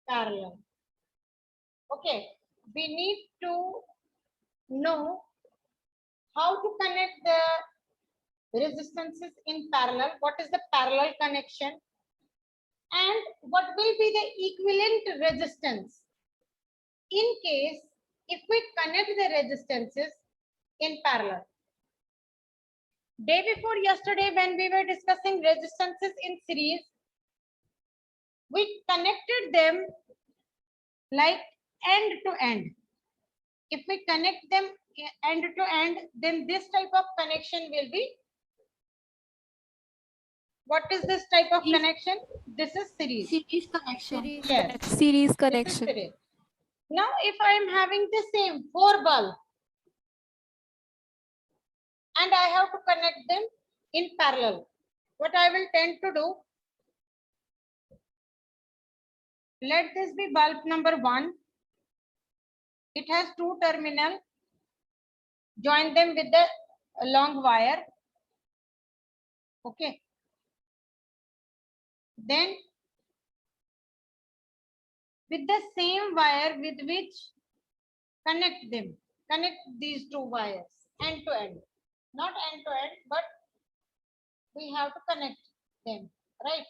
parallel. Okay, we need to know how to connect the resistances in parallel. What is the parallel connection? And what will be the equivalent resistance in case if we connect the resistances in parallel. Day before yesterday, when we were discussing resistances in series, we connected them like end to end. If we connect them end to end, then this type of connection will be. What is this type of connection? This is series. Series connection. Yes. Series This is connection. series. Now, if I am having the same 4 bulb and I have to connect them in parallel, what I will tend to do, let this be bulb number 1. It has 2 terminals. Join them with the long wire. Okay. Then with the same wire with which connect them, connect these 2 wires end to end, not end to end, but we have to connect them, right?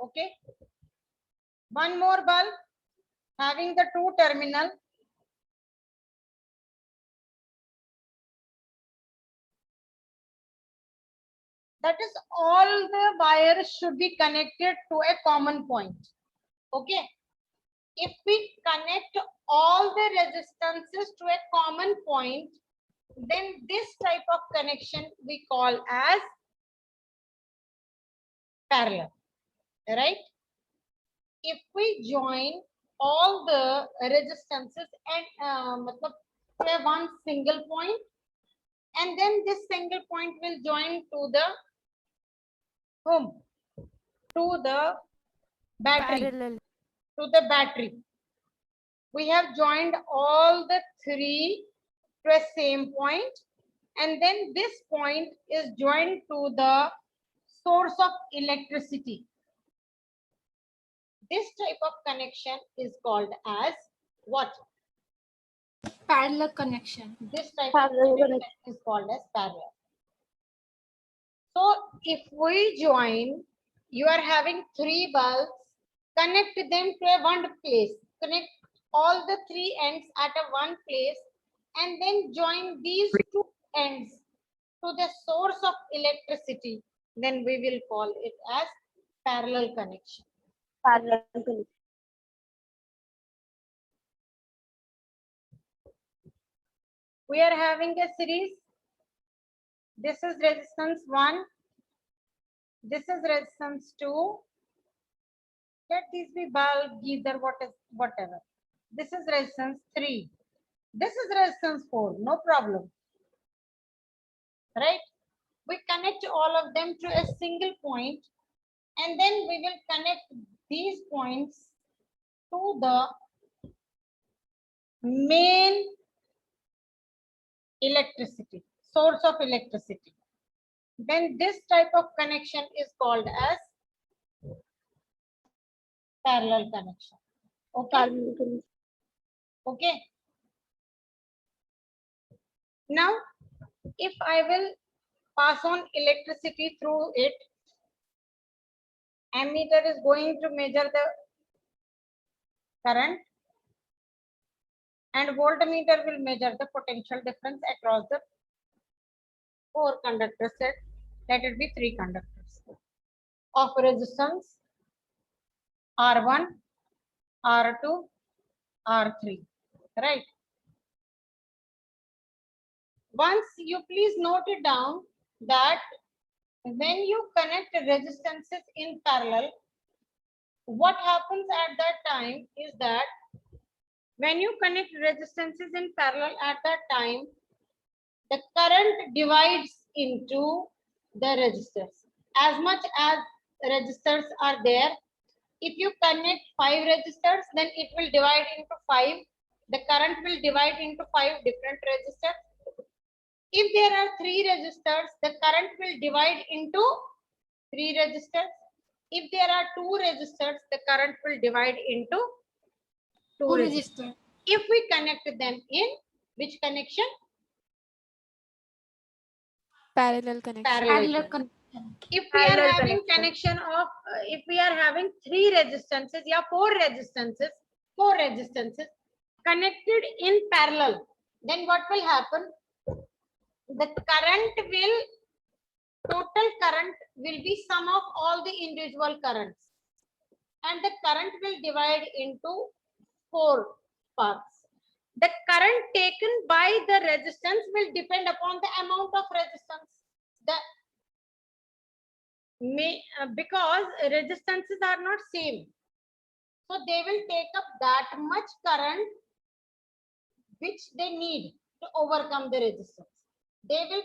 Okay. One more bulb having the 2 terminal. That is, all the wires should be connected to a common point. Okay. If we connect all the resistances to a common point, then this type of connection we call as parallel, right? If we join all the resistances and say one single point, and then this single point will join to the to the battery. Parallel. To the battery. We have joined all the 3 to a same point, and then this point is joined to the source of electricity. This type of connection is called as what? Parallel connection. This type of connection is called as parallel. So if we join, you are having 3 bulbs, connect them to a one place, connect all the 3 ends at a one place, and then join these 2 ends to the source of electricity, then we will call it as parallel connection. Parallel connection. We are having a series. This is resistance 1. This is resistance 2. Let these be bulb, either whatever. This is resistance 3. This is resistance 4. No problem. Right? We connect all of them to a single point, and then we will connect these points to the main electricity, source of electricity. Then this type of connection is called as parallel connection. Okay. Okay. Now, if I will pass on electricity through it, ammeter is going to measure the current, and voltmeter will measure the potential difference across the 4 conductors set. Let it be 3 conductors of resistance R1, R2, R3, right? Once you please note it down that when you connect resistances in parallel, what happens at that time is that when you connect resistances in parallel at that time, the current divides into the resistors. As much as resistors are there, if you connect 5 resistors, then it will divide into 5. The current will divide into 5 different resistors. If there are 3 resistors, the current will divide into 3 resistors. If there are two resistors, the current will divide into two Two resistors. register. If we connect them in which connection? Parallel connection. Parallel Parallel. connection. If we are Parallel having connection of, if we are having three resistances, yeah, four resistances connected in parallel, then what will happen? The total current will be sum of all the individual currents, and the current will divide into four parts. The current taken by the resistance will depend upon the amount of resistance. Because resistances are not same, so they will take up that much current which they need to overcome the resistance. They will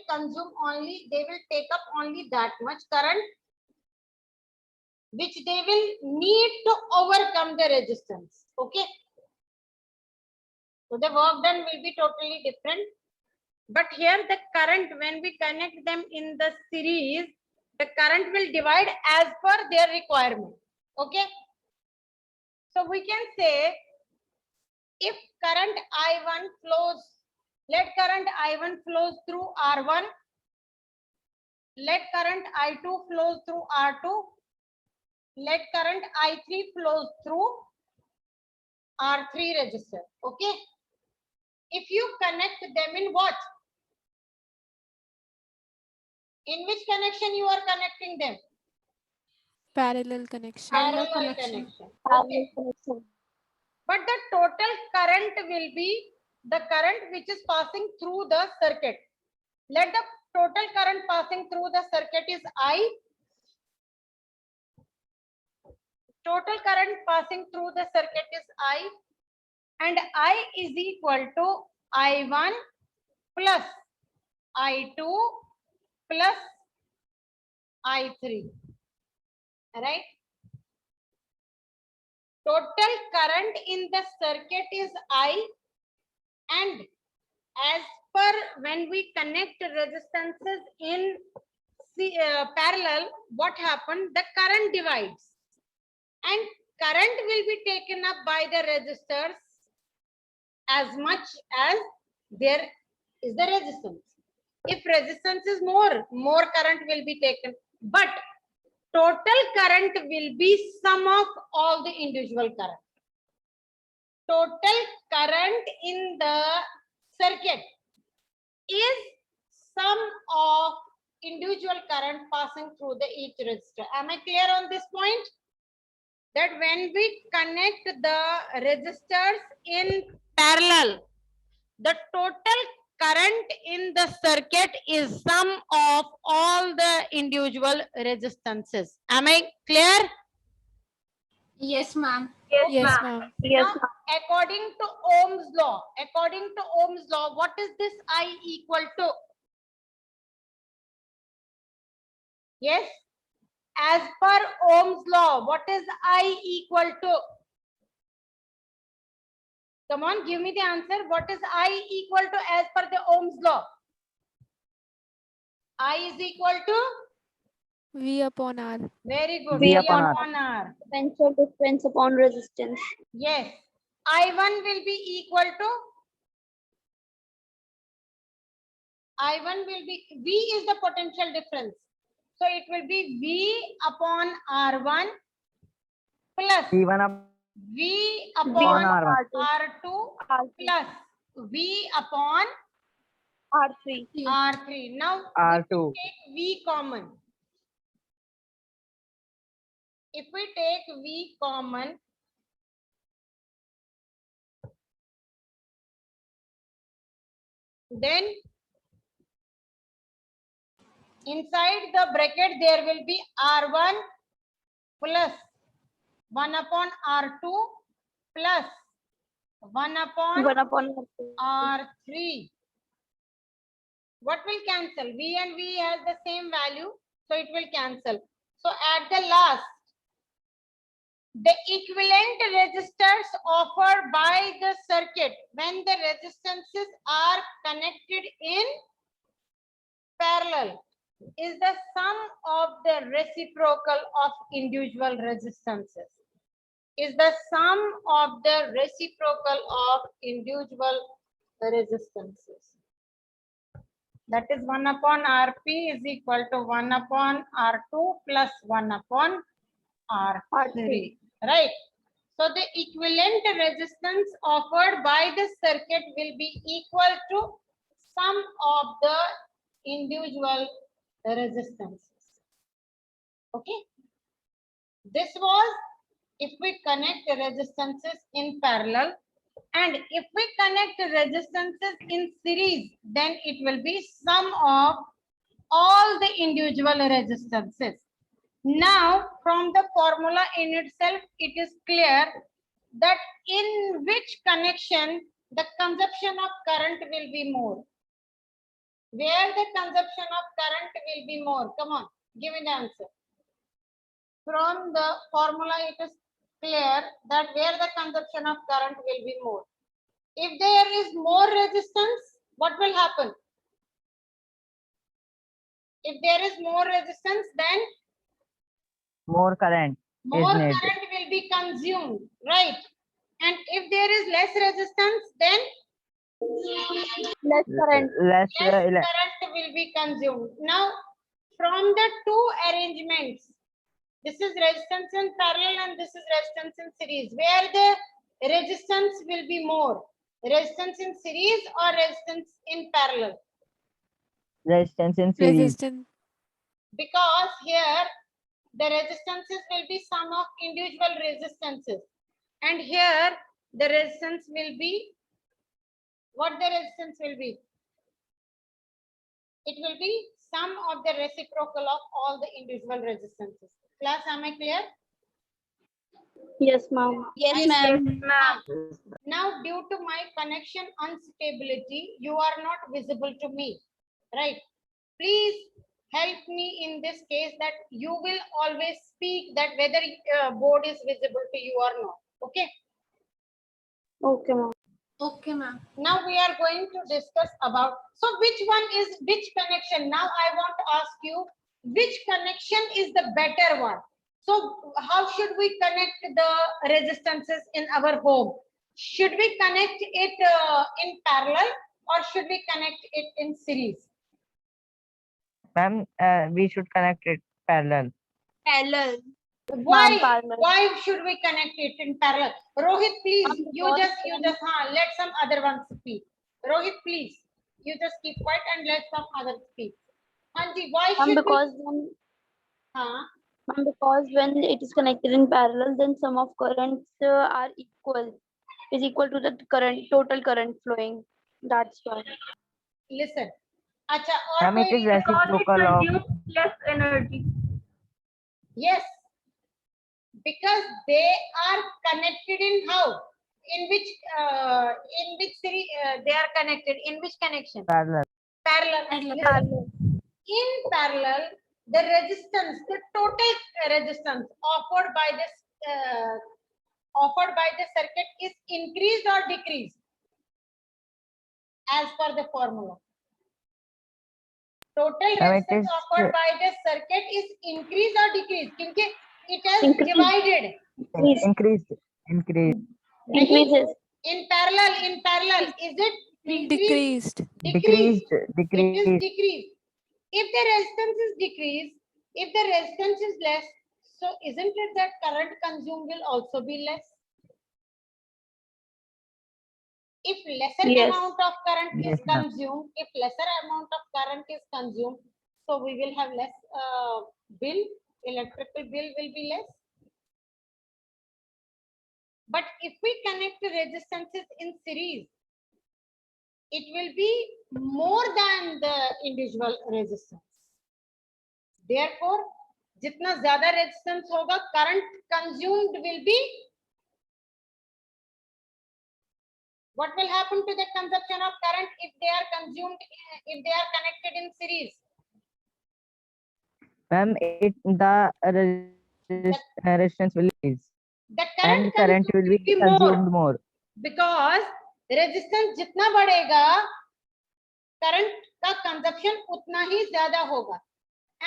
take up only that much current which they will need to overcome the resistance. Okay, so the work done will be totally different. But here the current, when we connect them in the series, the current will divide as per their requirement. Okay, so we can say if current I1 flows, let current I1 flows through R1, let current I2 flows through R2, let current I3 flows through R3 register. Okay, if you connect them in what? In which connection you are connecting them? Parallel connection. Parallel connection. connection. Parallel Okay. connection. But the total current will be the current which is passing through the circuit. Let the total current passing through the circuit is I. Total current passing through the circuit is I, and I is equal to I1 plus I2 plus I3. Right? Total current in the circuit is I, and as per when we connect resistances in parallel, what happened? The current divides, and current will be taken up by the resistors as much as there is the resistance. If resistance is more current will be taken, but total current will be sum of all the individual current. Total current in the circuit is sum of individual current passing through the each resistor. Am I clear on this point? That when we connect the resistors in parallel, the total current in the circuit is sum of all the individual resistances. Am I clear? Yes, ma'am. Yes, ma'am. Yes, Now, according to Ohm's law, what is this I equal to? Yes, as per Ohm's law, what is I equal to? Come on, give me the answer. What is I equal to as per the Ohm's law? I is equal to? V upon R. Very good. V upon R. R. Potential difference upon resistance. Yes. I1 will be equal to? I1 will be, V is the potential difference. So it will be V upon R1 plus V1 up V upon upon R1. R2 plus V upon R3. R3. Now R2. take V common. If we take V common, then inside the bracket there will be R1 plus 1 upon R2 plus 1 upon 1 upon R3. What will cancel? V and V has the same value, so it will cancel. So at the last, the equivalent resistors offered by the circuit when the resistances are connected in parallel, is the sum of the reciprocal of individual resistances. Is the sum of the reciprocal of individual resistances. That is 1 upon Rp is equal to 1 upon R2 plus 1 upon R3. Right. So the equivalent resistance offered by the circuit will be equal to sum of the individual resistances. Okay. This was if we connect the resistances in parallel, and if we connect the resistances in series, then it will be sum of all the individual resistances. Now, from the formula in itself, it is clear that in which connection the consumption of current will be more. Where the consumption of current will be more? Come on, give me the answer. From the formula, it is clear that where the consumption of current will be more. If there is more resistance, what will happen? If there is more resistance, then More current more is needed. current will be consumed, right? And if there is less resistance, then Less current. Less less current will be consumed. Now, from the two arrangements, this is resistance in parallel and this is resistance in series, where the resistance will be more. Resistance in series or resistance in parallel? resistance in series. Resistance. Because here the resistances will be sum of individual resistances, and here the resistance will be, what the resistance will be? It will be sum of the reciprocal of all the individual resistances. Class, am I clear? Yes, ma'am. Yes, ma'am. Now, due to my connection unstability, you are not visible to me, right? Please help me in this case that you will always speak that whether board is visible to you or not. Okay. Okay, ma'am. Okay, ma'am. Now we are going to discuss about, so which one is which connection? Now I want to ask you, which connection is the better one? So how should we connect the resistances in our home? Should we connect it in parallel or should we connect it in series? Ma'am, we should connect it parallel. Parallel. Why? parallel. Why should we connect it in parallel? Rohit, please, Ma'am, you because just let some other ones speak. Rohit, please, you just keep quiet and let some others speak. Hanji, why Ma'am, should because we? when Huh? ma'am, because when it is connected in parallel, then sum of currents are equal. Is equal to the current total current flowing. That's why. Listen. Acha, और Ma'am, it कोई is reason? reciprocal of less energy. Yes, because they are connected in how? In which series they are connected? In which connection? parallel. Parallel. Listen. Parallel. In parallel, the resistance, the total resistance offered by the circuit is increased or decreased as per the formula. Total Ma'am, it resistance is offered by the circuit is increased or decreased? क्योंकि it has Increased. divided. increased. Increased. Increases. In parallel, is it increased? Decreased. Decreased. It is Decreased. decreased. If the resistance is decreased, if the resistance is less, so isn't it that current consumed will also be less? If lesser Yes. amount of current is Yes, ma'am. consumed, if lesser amount of current is consumed, so we will have less bill, electrical bill will be less. But if we connect the resistances in series, it will be more than the individual resistance. Therefore, जितना ज़्यादा resistance होगा, current consumed will be. What will happen to the consumption of current if they are consumed, if they are connected in series? Ma'am, resistance will increase The and current will be consumed more. because resistance जितना बढ़ेगा, current का consumption उतना ही ज़्यादा होगा.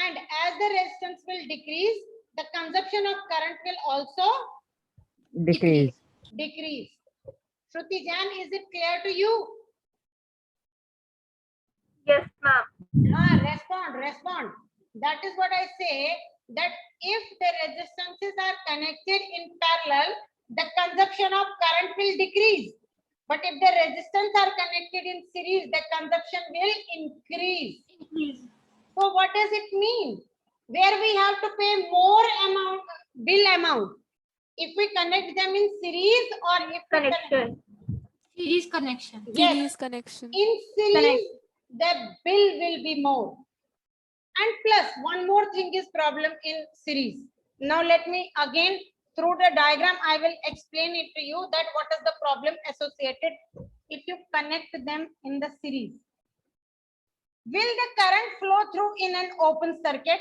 And as the resistance will decrease, the consumption of current will also Decrease. decrease. Shruti Jan, is it clear to you? Yes, ma'am. Respond. That is what I say, that if the resistances are connected in parallel, the consumption of current will decrease. But if the resistance are connected in series, the consumption will increase. So what does it mean? Where we have to pay more amount, bill amount, if we connect them in series or if we Connection. Series connection. Yes, Series connection. in series, the bill will be more. And plus, one more thing is problem in series. Now let me again, through the diagram, I will explain it to you that what is the problem associated if you connect them in the series. Will the current flow through in an open circuit?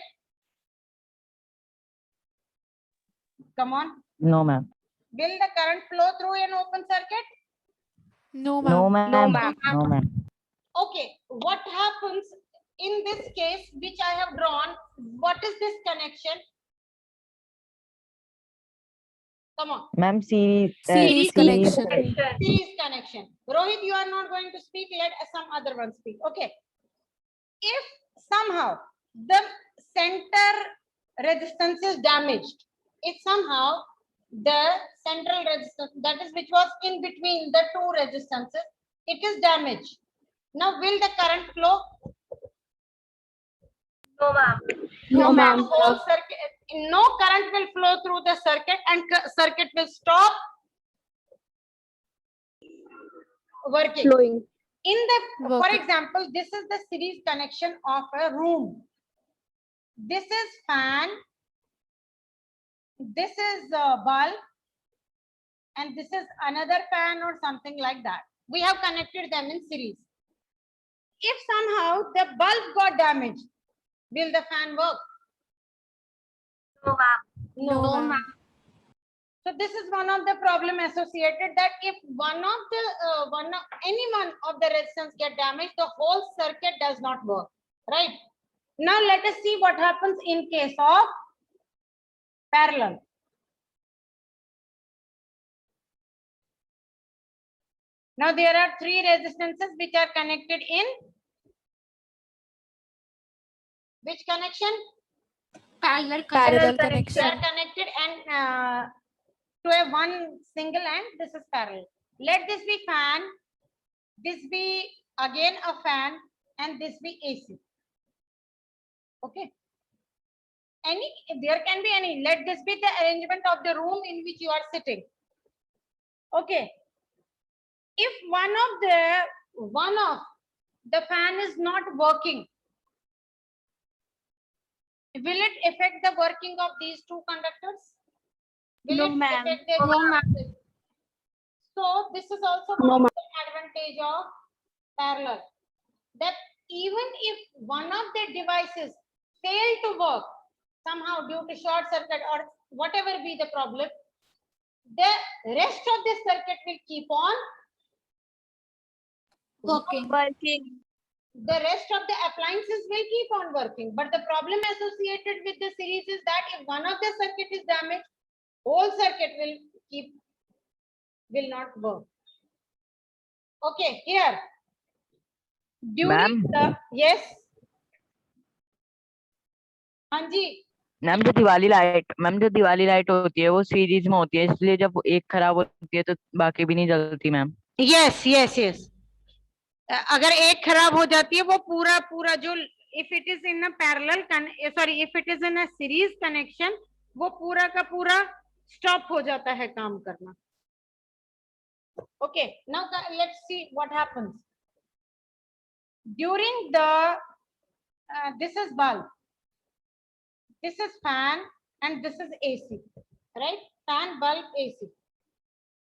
Come on. No, ma'am. Will the current flow through an open circuit? No, No, ma'am. ma'am. No, ma'am. Okay, what happens in this case, which I have drawn? What is this connection? Come on, Ma'am, series. Series connection. series connection. Rohit, you are not going to speak. Let some other one speak. Okay. If somehow the center resistance is damaged, if somehow the central resistance, that is which was in between the two resistances, it is damaged. Now, will the current flow? No, ma'am. No, ma'am. Whole circuit, no current will flow through the circuit and circuit will stop working. Flowing. In the, for Working. example, this is the series connection of a room. This is fan. This is a bulb. And this is another fan or something like that. We have connected them in series. If somehow the bulb got damaged, will the fan work? No, ma'am. No, ma'am. So this is one of the problem associated, that if any one of the resistance get damaged, the whole circuit does not work, right? Now let us see what happens in case of parallel. Now there are three resistances which are connected in which connection? Parallel Parallel They connection. are connected and to a one single, and this is parallel. Let this be fan, this be again a fan, and this be AC. Okay. There can be any. Let this be the arrangement of the room in which you are sitting. Okay. If one of the fan is not working, will it affect the working of these two conductors? Will No, it ma'am. affect their working? So this is also No, one ma'am. of the advantage of parallel. That even if one of the devices fail to work somehow due to short circuit or whatever be the problem, the rest of the circuit will keep on working. the rest of the appliances will keep on working. But the problem associated with the series is that if one of the circuit is damaged, whole circuit will not work. Okay, here. During Ma'am? the, yes. हाँ जी. Ma'am जो Diwali light होती है वो series में होती है, इसलिए जब एक खराब होती है तो बाकी भी नहीं जलती मैम. Yes, yes, yes. अगर एक खराब हो जाती है वो पूरा जो if it is in a parallel if it is in a series connection, वो पूरा का पूरा stop हो जाता है काम करना. Okay, now let's see what happens during the this is bulb, this is fan, and this is AC, right? Fan, bulb, AC.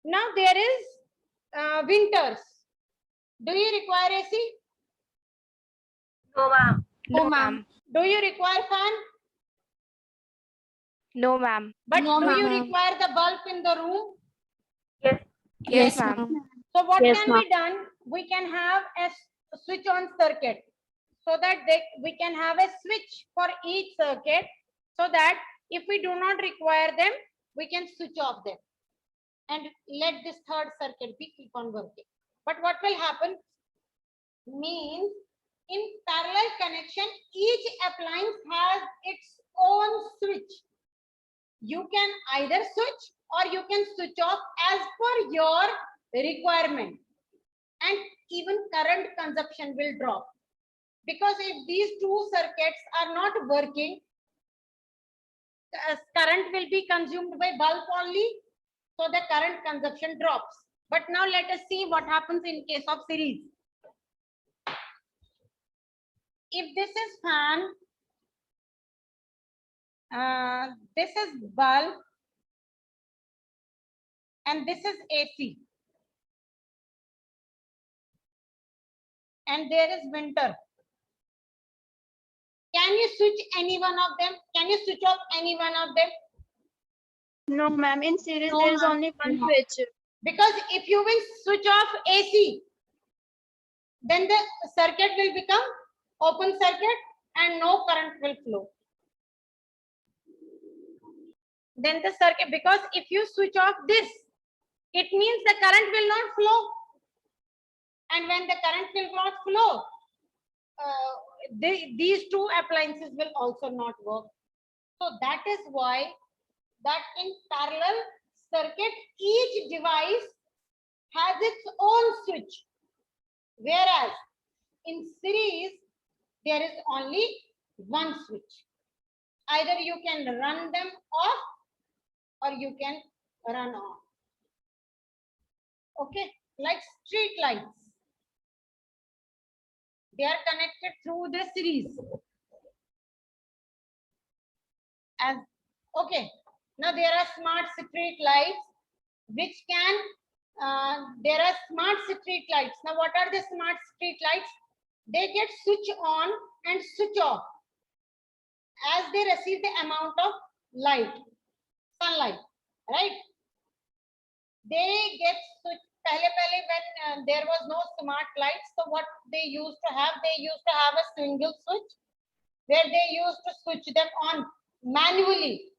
Now there is winters. Do you require AC? No, ma'am. No, ma'am. Do you require fan? No, ma'am. But No, do you ma'am. require the bulb in the room? Yes. Yes, ma'am. ma'am. So what Yes, can be done? We can have a switch on circuit. so that we can have a switch for each circuit, so that if we do not require them, we can switch off them and let this third circuit be keep on working. But what will happen means, in parallel connection, each appliance has its own switch. You can either switch or you can switch off as per your requirement, and even current consumption will drop, because if these two circuits are not working, current will be consumed by bulb only, so the current consumption drops. But now let us see what happens in case of series. If this is fan, this is bulb, and this is AC, and there is winter, can you switch any one of them? Can you switch off any one of them? No, ma'am. In series, No, there is ma'am. only one switch. Because if you will switch off AC, then the circuit will become open circuit and no current will flow. Then the circuit, because if you switch off this, it means the current will not flow. And when the current will not flow, these two appliances will also not work. So that is why that in parallel circuit, each device has its own switch. Whereas in series, there is only one switch. Either you can run them off or you can run on. Okay, like street lights. They are connected through the series. As okay, now there are smart street lights which can there are smart street lights. Now what are the smart street lights? They get switch on and switch off as they receive the amount of light, sunlight, right? They get switch. When there was no smart lights, so what they used to have a single switch where they used to switch them on manually,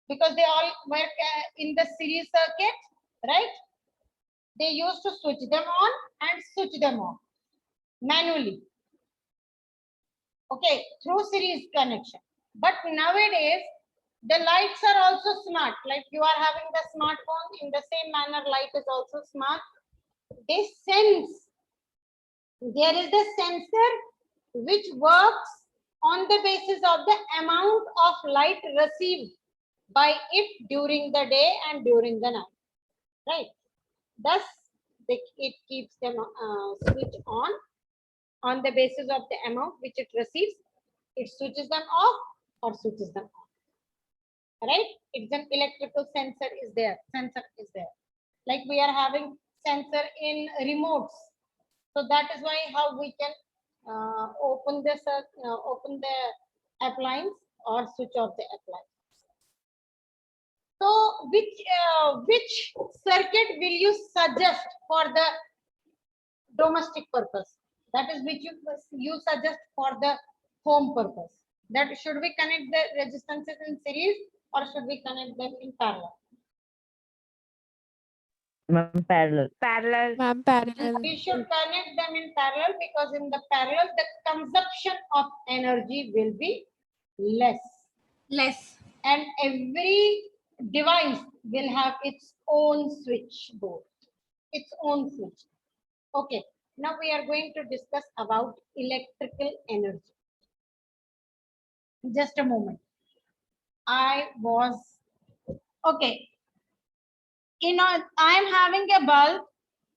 because they all were in the series circuit, right? They used to switch them on and switch them off manually. Okay, through series connection. But nowadays, the lights are also smart. Like you are having the smartphone, in the same manner, light is also smart. They sense. There is the sensor which works on the basis of the amount of light received by it during the day and during the night, right? Thus, it keeps them switch on the basis of the amount which it receives. It switches them off or switches them on, right? It's an electrical sensor is there. Like we are having sensor in remotes. So that is why how we can open the appliance or switch off the appliance. So which circuit will you suggest for the domestic purpose? That is which you suggest for the home purpose. That should we connect the resistances in series or should we connect them in parallel? Parallel. Ma'am, parallel. We should connect them in parallel because in the parallel the consumption of energy will be less. And every device will have its own switchboard, its own switch. Okay, now we are going to discuss about electrical energy. Just a moment. Okay. I am having a bulb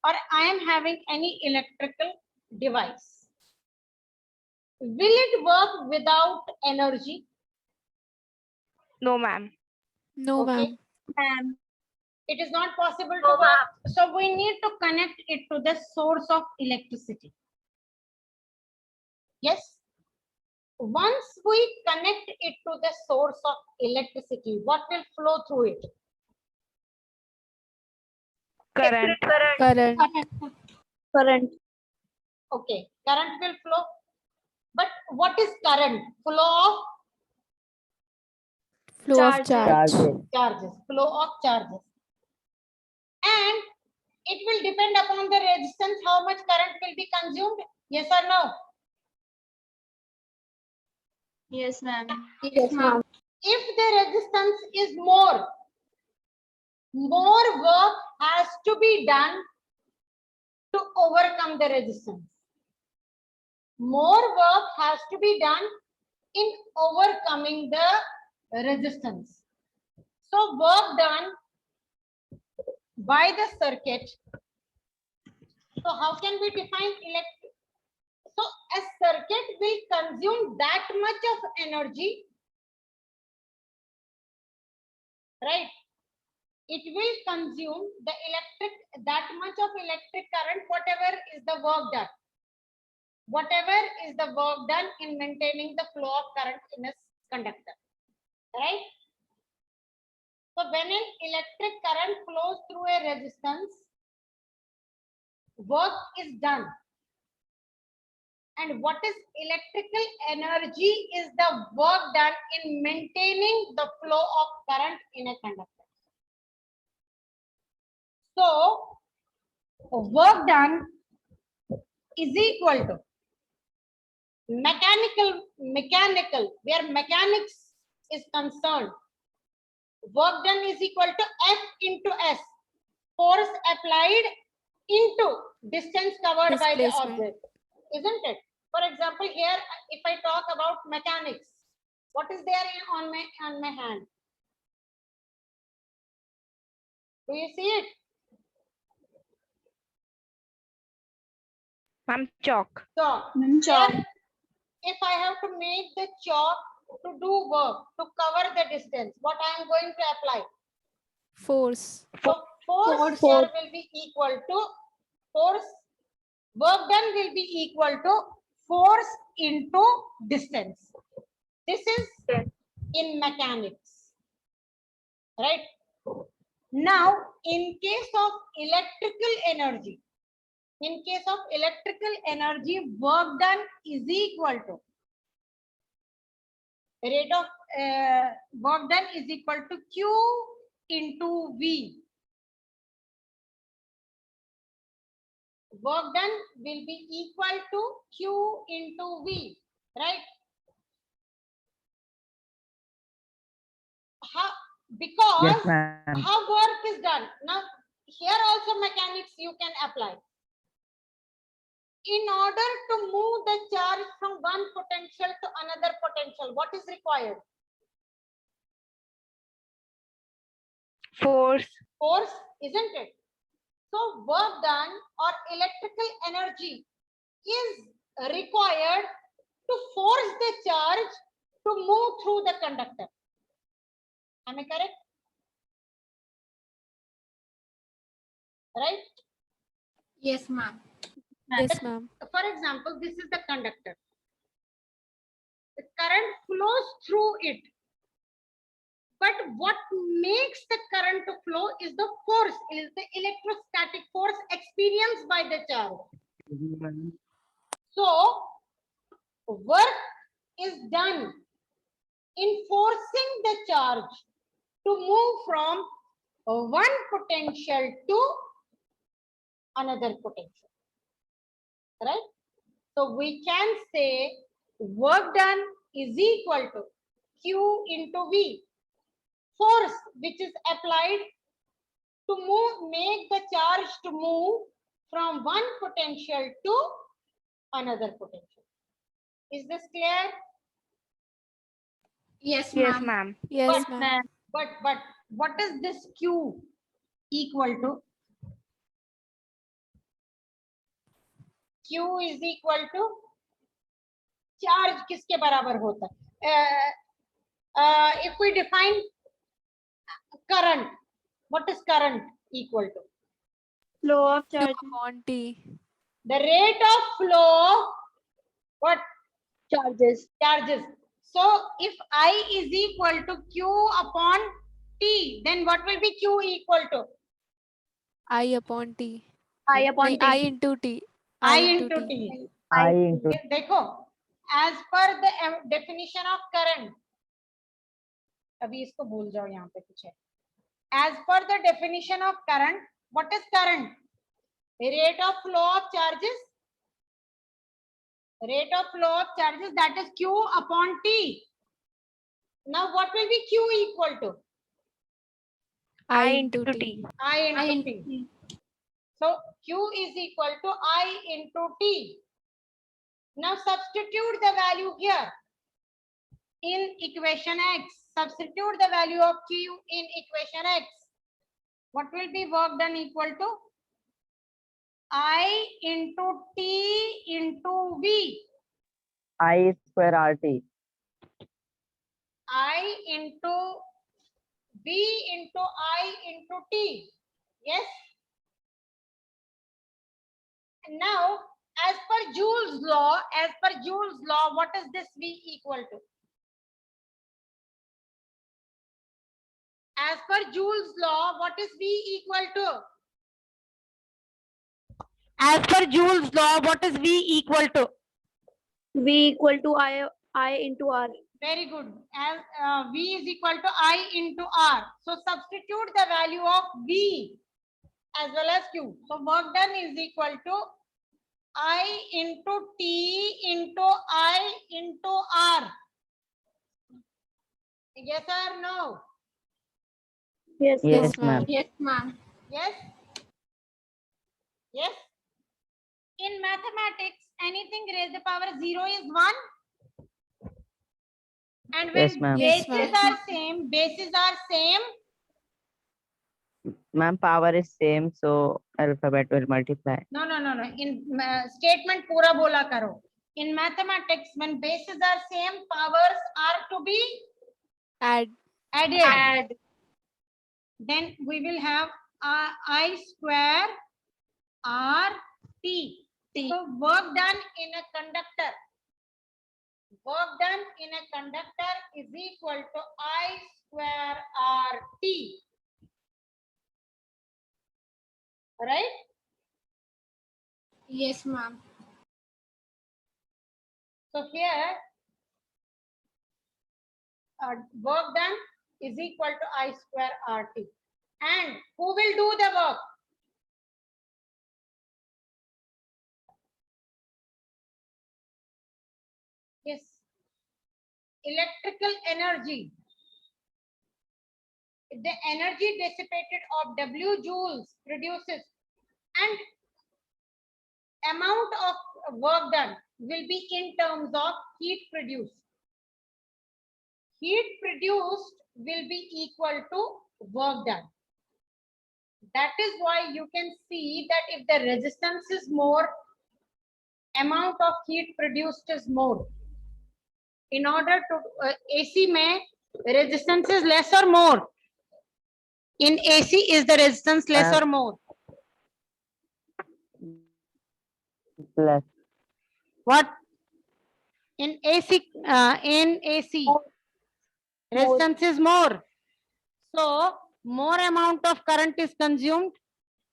or I am having any electrical device. Will it work without energy? No, ma'am. No, Okay. ma'am. It is not possible to No, work. ma'am. So we need to connect it to the source of electricity. Yes. Once we connect it to the source of electricity, what will flow through it? Current. Current. Current. Okay, current will flow. But what is current? Flow of Flow of Charges. charge. charges. Flow of charges. And it will depend upon the resistance, how much current will be consumed. Yes or no? Yes, ma'am. Yes, ma'am. If the resistance is more work has to be done to overcome the resistance. More work has to be done in overcoming the resistance. So work done by the circuit. So how can we define electric? So a circuit will consume that much of energy, right? It will consume the that much of electric current, whatever is the work done. Whatever is the work done in maintaining the flow of current in a conductor, right? So when an electric current flows through a resistance, work is done. And what is electrical energy is the work done in maintaining the flow of current in a conductor. So work done is equal to mechanical, where mechanics is concerned. Work done is equal to F into S, force applied into distance covered by the Displacement. object, isn't it? For example, here, if I talk about mechanics, what is there on my hand? Do you see it? Ma'am, chalk. Chalk. Chalk. Here, if I have to make the chalk to do work, to cover the distance, what I am going to apply? Force. So force here will be equal to force. Work done will be equal to force into distance. This is in mechanics, right? Now, in case of electrical energy, work done is equal to rate of work done is equal to Q into V. Work done will be equal to Q into V, right? How, because Yes, ma'am. how work is done. Now, here also mechanics you can apply. In order to move the charge from one potential to another potential, what is required? Force. Force, isn't it? So work done or electrical energy is required to force the charge to move through the conductor. Am I correct? Right? Yes, ma'am. Yes, ma'am. For example, this is the conductor. The current flows through it. But what makes the current to flow is the force, is the electrostatic force experienced by the charge. So, work is done in forcing the charge to move from one potential to another potential, right? So we can say work done is equal to Q into V, force which is applied to make the charge to move from one potential to another potential. Is this clear? Yes, Yes, ma'am. ma'am. Yes, But- ma'am. But what is this Q equal to? Q is equal to charge किसके बराबर होता है? If we define current, what is current equal to? Flow of Q charge. upon T. The rate of flow, what? Charges. Charges. So if I is equal to Q upon T, then what will be Q equal to? I upon T. I upon T. I into T. I into T. I into देखो, as per the definition of current, अभी इसको भूल जाओ, यहाँ पे कुछ है. As per the definition of current, what is current? Rate of flow of charges. Rate of flow of charges, that is Q upon T. Now what will be Q equal to? I I into into T. T. I into T. So Q is equal to I into T. Now substitute the value here in equation X. Substitute the value of Q in equation X. What will be work done equal to? I into T into V. I square RT. I into V into I into T. Yes. And now, as per Joule's law, what is this V equal to? As per Joule's law, what is V equal to? As per Joule's law, what is V equal to? V equal to I into R. Very good. As V is equal to I into R. So substitute the value of V as well as Q. So work done is equal to I into T into I into R. Yes or no? Yes. Yes, ma'am. Yes, ma'am. Yes? Yes? In mathematics, anything raised to the power 0 is 1. And when Yes, ma'am. Yes, bases ma'am. are same, Ma'am, power is same, so alphabet will multiply. no. In statement pura bola karo. In mathematics, when bases are same, powers are to be Add. added. Then we will have I square R T. So work done in a conductor. Work done in a conductor is equal to I square R T. Right? Yes, ma'am. So here, work done is equal to I square RT. And who will do the work? Yes. Electrical energy. The energy dissipated of W joules produces, and amount of work done will be in terms of heat produced. Heat produced will be equal to work done. That is why you can see that if the resistance is more, amount of heat produced is more. In order to AC may resistance is less or more. In AC is the resistance less or more? Plus. What? In AC, resistance is more. So more amount of current is consumed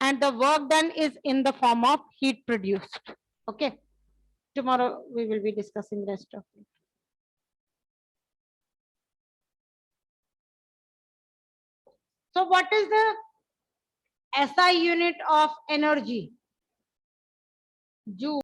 and the work done is in the form of heat produced. Okay. Tomorrow we will be discussing rest of it. So what is the SI unit of energy? Joule.